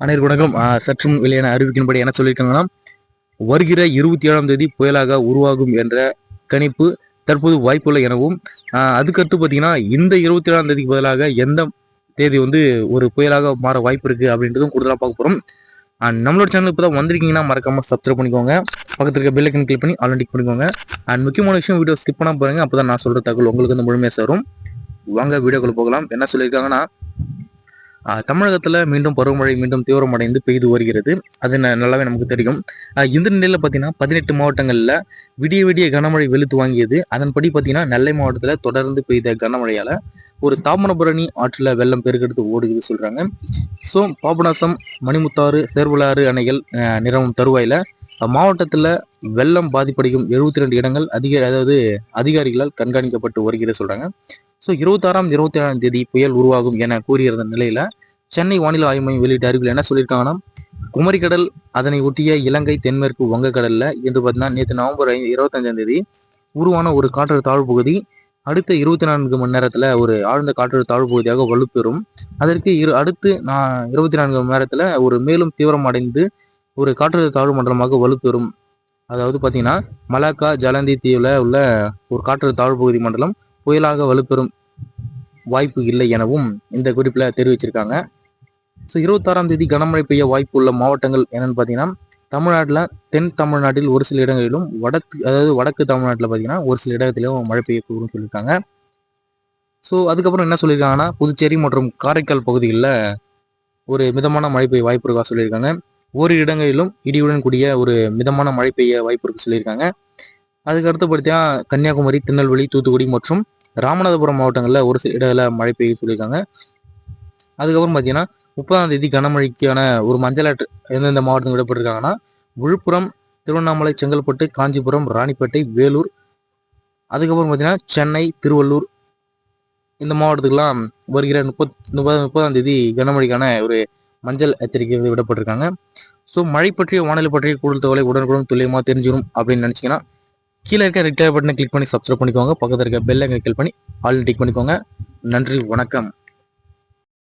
அனைவருக்கும் வணக்கம். சற்றும் வெளியான அறிவிக்கின்படி என்ன சொல்லியிருக்காங்கன்னா, வருகிற 27ஆம் தேதி புயலாக உருவாகும் என்ற கணிப்பு தற்போது வாய்ப்புள்ள எனவும், அதுக்கடுத்து பார்த்தீங்கன்னா இந்த 27ஆம் தேதிக்கு பதிலாக எந்த தேதி ஒரு புயலாக மாற வாய்ப்பு இருக்கு அப்படின்றதும் கூடுதலாக பார்க்க போகிறோம். நம்மளோட சேனல் இப்போ தான் வந்திருக்கீங்கன்னா மறக்காம சப்ஸ்கிரைப் பண்ணிக்கோங்க. பக்கத்தில் இருக்க பெல் ஐக்கன் கிளிக் பண்ணி ஆல் டிக் பண்ணிக்கோங்க. முக்கியமான விஷயம், வீடியோ ஸ்கிப் பண்ணாம பாருங்க, அப்பதான் நான் சொல்ற தகவல் உங்களுக்கு முழுமையாக சேரும். வாங்க வீடியோக்குள்ள போகலாம். என்ன சொல்லியிருக்காங்கன்னா, தமிழகத்தில் மீண்டும் பருவமழை மீண்டும் தீவிரமடைந்து பெய்து வருகிறது. அது நல்லாவே நமக்கு தெரியும். இந்த நிலையில் பார்த்தீங்கன்னா 18 மாவட்டங்களில் விடிய விடிய கனமழை வெளுத்து வாங்கியது. அதன்படி பார்த்தீங்கன்னா நெல்லை மாவட்டத்தில் தொடர்ந்து பெய்த கனமழையால் ஒரு தாமிரபரணி ஆற்றில் வெள்ளம் பெருக்கெடுத்து ஓடுகிறது சொல்கிறாங்க. ஸோ பாபநாசம், மணிமுத்தாறு, சேர்வலாறு அணைகள் நிரம்பும் தருவாயில் மாவட்டத்தில் வெள்ளம் பாதிப்படையும் 72 இடங்கள் அதிகாரிகளால் கண்காணிக்கப்பட்டு வருகிறது சொல்கிறாங்க. ஸோ 26ஆம் தேதி புயல் உருவாகும் என கூறியிருந்த நிலையில சென்னை வானிலை ஆய்வு மையம் வெளியிட்ட அறிவியல் என்ன சொல்லியிருக்காங்கன்னா, குமரிக்கடல் அதனை ஒட்டிய இலங்கை தென்மேற்கு வங்கக்கடல்ல இன்று பார்த்தீங்கன்னா நேற்று நவம்பர் 25ஆம் தேதி உருவான ஒரு காற்றழுத்த தாழ்வு பகுதி அடுத்த 24 மணி நேரத்துல ஒரு ஆழ்ந்த காற்றழுத்த தாழ்வு பகுதியாக வலுப்பெறும். அதற்கு அடுத்து 24 மணி நேரத்துல ஒரு மேலும் தீவிரமடைந்து ஒரு காற்றழுத்த தாழ்வு மண்டலமாக வலுப்பெறும். அதாவது பார்த்தீங்கன்னா மலாக்கா ஜலந்தி தீவுல உள்ள ஒரு காற்றழுத்த தாழ்வு பகுதி மண்டலம் புயலாக வலுப்பெறும் வாய்ப்பு இல்லை எனவும் இந்த குறிப்பில் தெரிவிச்சிருக்காங்க. ஸோ 26ஆம் தேதி கனமழை பெய்ய வாய்ப்பு உள்ள மாவட்டங்கள் என்னன்னு பார்த்தீங்கன்னா, தமிழ்நாட்டில் தென் தமிழ்நாட்டில் ஒரு சில இடங்களிலும் வடக்கு தமிழ்நாட்டில் பார்த்தீங்கன்னா ஒரு சில இடத்திலும் மழை பெய்யக்கூடும் சொல்லியிருக்காங்க. ஸோ அதுக்கப்புறம் என்ன சொல்லியிருக்காங்கன்னா, புதுச்சேரி மற்றும் காரைக்கால் பகுதிகளில் ஒரு மிதமான மழை பெய்ய வாய்ப்பு இருக்கா சொல்லியிருக்காங்க. ஓரிரு இடங்களிலும் இடியுடன் கூடிய ஒரு மிதமான மழை பெய்ய வாய்ப்பு இருக்கு சொல்லியிருக்காங்க. அதுக்கு அடுத்தபடியா கன்னியாகுமரி, திருநெல்வேலி, தூத்துக்குடி மற்றும் ராமநாதபுரம் மாவட்டங்களில் ஒரு சில இடங்களில் மழை பெய்ய சொல்லியிருக்காங்க. அதுக்கப்புறம் பார்த்தீங்கன்னா 30ஆம் தேதி கனமழைக்கான ஒரு மஞ்சள் அலர்ட் எந்தெந்த மாவட்டங்கள் விடப்பட்டிருக்காங்கன்னா, விழுப்புரம், திருவண்ணாமலை, செங்கல்பட்டு, காஞ்சிபுரம், ராணிப்பேட்டை, வேலூர், அதுக்கப்புறம் பார்த்தீங்கன்னா சென்னை, திருவள்ளூர் இந்த மாவட்டத்துக்கெல்லாம் வருகிற 30ஆம் தேதி கனமழைக்கான ஒரு மஞ்சள் எச்சரிக்கை விடப்பட்டிருக்காங்க. ஸோ மழை பற்றிய வானிலை பற்றிய கூடுதல் தகவலை உடனுக்குடன் துல்லியமாக தெரிஞ்சிடும் அப்படின்னு நினச்சிங்கன்னா கீழே இருக்க ரெட் கலர் பட்டனை கிளிக் பண்ணி சப்ஸ்கிரைப் பண்ணிக்கோங்க. பக்கத்தில் இருக்க பெல் ஐக்கனை கிளிக் பண்ணி ஆல் டிக் பண்ணிக்கோங்க. நன்றி, வணக்கம்.